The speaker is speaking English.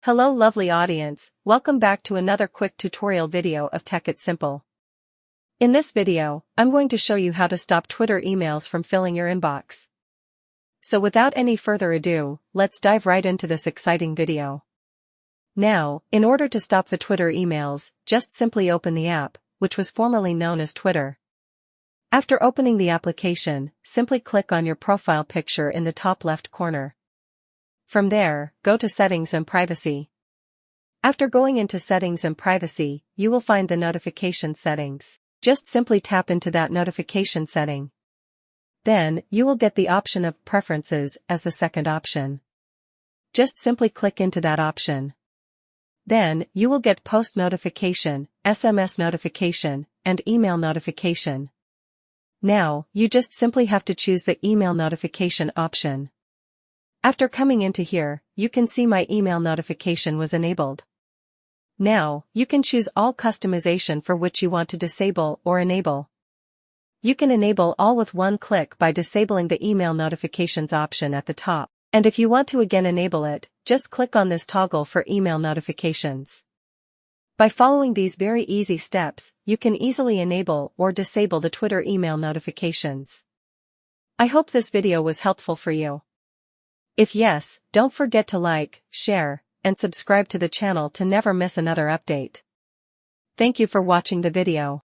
Hello lovely audience, welcome back to another quick tutorial video of Tech It Simple. In this video, I'm going to show you how to stop Twitter emails from filling your inbox. So without any further ado, let's dive right into this exciting video. Now, in order to stop the Twitter emails, just simply open the app, which was formerly known as Twitter. After opening the application, simply click on your profile picture in the top left corner. From there, go to Settings and Privacy. After going into Settings and Privacy, you will find the notification settings. Just simply tap into that notification setting. Then, you will get the option of Preferences as the second option. Just simply click into that option. Then, you will get Post Notification, SMS Notification, and Email Notification. Now, you just simply have to choose the Email Notification option. After coming into here, you can see my email notification was enabled. Now, you can choose all customization for which you want to disable or enable. You can enable all with one click by disabling the email notifications option at the top, and if you want to again enable it, just click on this toggle for email notifications. By following these very easy steps, you can easily enable or disable the Twitter email notifications. I hope this video was helpful for you. If yes, don't forget to like, share, and subscribe to the channel to never miss another update. Thank you for watching the video.